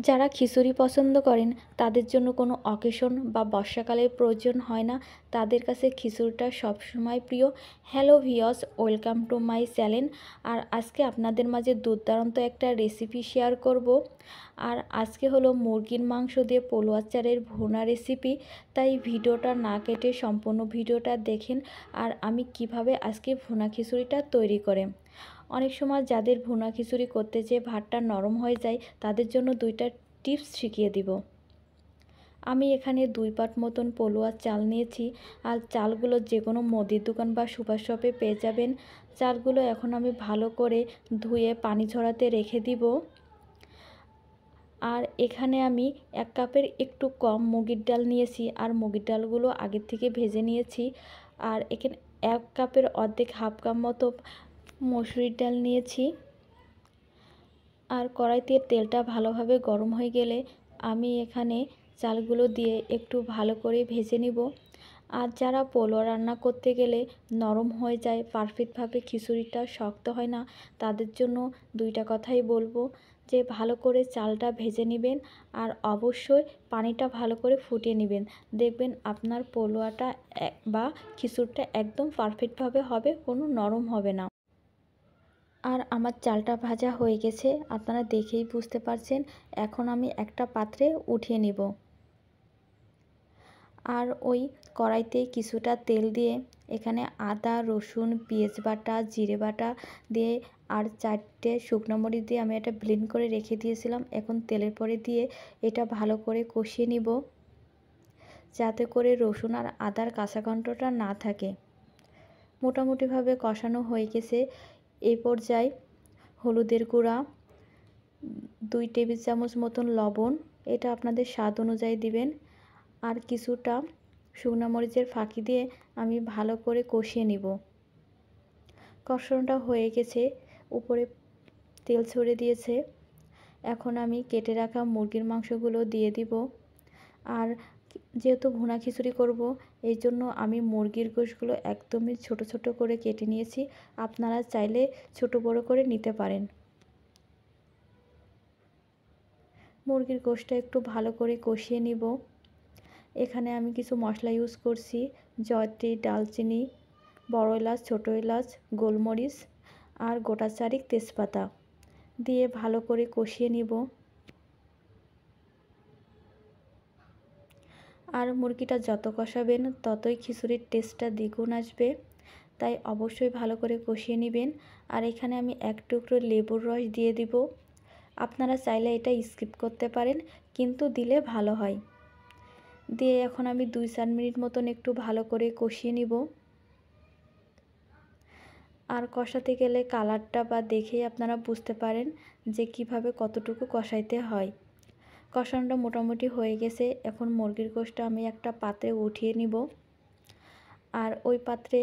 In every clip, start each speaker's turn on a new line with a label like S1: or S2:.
S1: যারা খিচুড়ি পছন্দ করেন তাদের জন্য কোনো অকেশন বা বর্ষাকালের প্রয়োজন হয় না, তাদের কাছে খিচুড়িটা সবসময় প্রিয়। Hello viewers, welcome to my channel. আর আজকে আপনাদের মাঝে দুর্দান্ত একটা রেসিপি শেয়ার করব। আর আজকে হলো মুরগির মাংস দিয়ে পলুয়া চালের ভুনা রেসিপি। তাই ভিডিওটা না কেটে সম্পূর্ণ ভিডিওটা দেখেন আর আমি কিভাবে আজকে ভুনা খিচুড়িটা তৈরি করে। অনেক সময় যাদের ভুনা খিচুড়ি করতে যেয়ে ভাতটা নরম হয়ে যায় তাদের জন্য দুইটা টিপস শিখিয়ে দিব। আমি এখানে 2 পাট মতন পলুয়া চাল নিয়েছি। আর চালগুলো যে কোনো মুদির দোকান বা সুপার শপে পেয়ে যাবেন। চালগুলো এখন আমি ভালো করে ধুয়ে পানি ঝরাতে রেখে দিব। আর এখানে আমি 1 কাপের একটু কম মুগের ডাল নিয়েছি, আর মুগের ডালগুলো আগের থেকে ভেজে নিয়েছি। আর এখানে 1 কাপের অর্ধেক হাফ কাপ মতো মসুরির ডাল নিয়েছি। আর কড়াইতে তেলটা ভালোভাবে গরম হয়ে গেলে আমি এখানে চালগুলো দিয়ে একটু ভালো করে ভেজে নিব। আর যারা পোলাও রান্না করতে গেলে নরম হয়ে যায়, পারফেক্টভাবে খিচুড়িটা শক্ত হয় না, তাদের জন্য দুইটা কথাই বলবো যে ভালো করে চালটা ভেজে নেবেন আর অবশ্যই পানিটা ভালো করে ফুটিয়ে নেবেন। দেখবেন আপনার পোলাওটা বা খিচুড়িটা একদম পারফেক্টভাবে হবে, কোনো নরম হবে না। আর আমার চালটা ভাজা হয়ে গেছে, আপনারা দেখেই বুঝতে পারছেন। এখন আমি একটা পাত্রে উঠিয়ে নিব। আর ওই কড়াইতে কিছুটা তেল দিয়ে এখানে আদা, রসুন, পেঁয়াজ বাটা, জিরে বাটা দিয়ে আর 4টে শুকনো মরিচ দিয়ে আমি এটা ব্লেন্ড করে রেখে দিয়েছিলাম। এখন তেলের পরে দিয়ে এটা ভালো করে কষিয়ে নিব, যাতে করে রসুন আর আদার কাঁচা গন্ধটা না থাকে। মোটামুটিভাবে কষানো হয়ে গেছে। এই পর্যায়ে হলুদের গুঁড়া 2 টেবিল চামচ মতন, লবণ এটা আপনাদের স্বাদ অনুযায়ী দিবেন, আর কিছুটা শুকনো মরিচের ফাঁকি দিয়ে আমি ভালো করে কষিয়ে নিব। কষানোটা হয়ে গেছে, উপরে তেল ছড়িয়ে দিয়েছে। এখন আমি কেটে রাখা মুরগির মাংসগুলো দিয়ে দিব। আর যেহেতু ভুনা খিচুড়ি করব, এই জন্য আমি মুরগির গোশগুলো একদমই ছোট ছোট করে কেটে নিয়েছি। আপনারা চাইলে ছোট বড় করে নিতে পারেন। মুরগির গোশটা একটু ভালো করে কষিয়ে নিব। এখানে আমি কিছু মশলা ইউজ করছি, জয়ত্রী, দালচিনি, বড় এলাচ, ছোটো এলাচ, গোলমরিচ আর গোটা চারিক তেজপাতা দিয়ে ভালো করে কষিয়ে নিব। আর মুরগিটা যত কষাবেন ততই খিচুড়ির টেস্টটা দ্বিগুণ আসবে, তাই অবশ্যই ভালো করে কষিয়ে নেবেন। আর এখানে আমি 1 টুকরো লেবুর রস দিয়ে দিব। আপনারা চাইলে এটা স্কিপ করতে পারেন, কিন্তু দিলে ভালো হয়। দিয়ে এখন আমি 2-4 মিনিট মতন একটু ভালো করে কষিয়ে নিব। আর কষাতে গেলে কালারটা বা দেখেই আপনারা বুঝতে পারেন যে কিভাবে কতটুকু কষাইতে হয়। কষানোটা মোটামুটি হয়ে গেছে। এখন মুরগির গোশটা আমি একটা পাত্রে উঠিয়ে নিব। আর ওই পাত্রে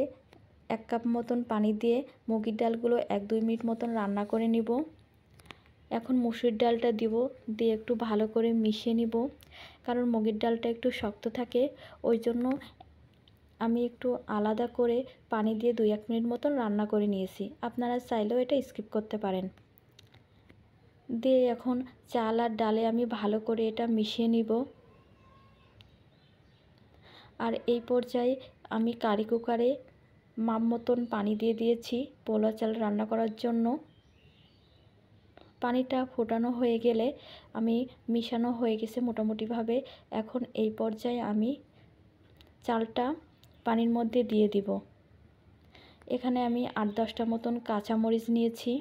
S1: 1 কাপ মতন পানি দিয়ে মুগের ডালগুলো 1-2 মিনিট মতন রান্না করে নিব। এখন মসুর ডালটা দিব, দিয়ে একটু ভালো করে মিশিয়ে নিব। কারণ মুগের ডালটা একটু শক্ত থাকে, ওই জন্য আমি একটু আলাদা করে পানি দিয়ে 2-1 মিনিট মতন রান্না করে নিয়েছি। আপনারা চাইলেও এটা স্কিপ করতে পারেন। দিয়ে এখন চাল আর ডালে আমি ভালো করে এটা মিশিয়ে নিব। আর এই পর্যায়ে আমি কারি কুকারে মাপ মতন পানি দিয়ে দিয়েছি পোলাও চাল রান্না করার জন্য। পানিটা ফোটানো হয়ে গেলে আমি মিশানো হয়ে গেছে মোটামুটিভাবে। এখন এই পর্যায়ে আমি চালটা পানির মধ্যে দিয়ে দিব। এখানে আমি 8-10টা মতন কাঁচামরিচ নিয়েছি।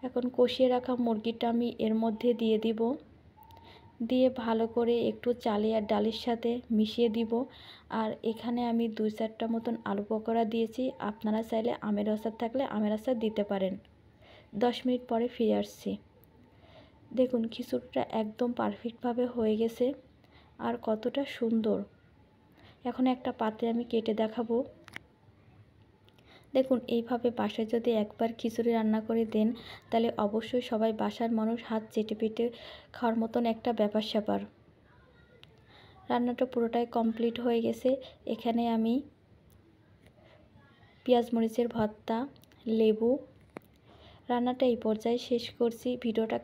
S1: এখন কষিয়ে রাখা মুরগিটা আমি এর মধ্যে দিয়ে দিব। দিয়ে ভালো করে একটু চালে আর ডালের সাথে মিশিয়ে দিব। আর এখানে আমি 2-4টা মতন আলু পকোড়া দিয়েছি। আপনারা চাইলে আমের আচার থাকলে আমের আচার দিতে পারেন। 10 মিনিট পরে ফিরে আসছি। দেখুন খিচুড়িটা একদম পারফেক্টভাবে হয়ে গেছে আর কতটা সুন্দর। এখন একটা পাত্রে আমি কেটে দেখাবো। দেখুন এইভাবে বাসায় যদি একবার খিচুড়ি রান্না করে দেন, তাহলে অবশ্যই সবাই বাসার মানুষ হাত চেটে পেটে খাওয়ার মতন একটা ব্যাপার স্যাপার। রান্নাটা পুরোটাই কমপ্লিট হয়ে গেছে। এখানে আমি পেঁয়াজ মরিচের ভর্তা, লেবু, রান্নাটা এই পর্যায়ে শেষ করছি। ভিডিওটা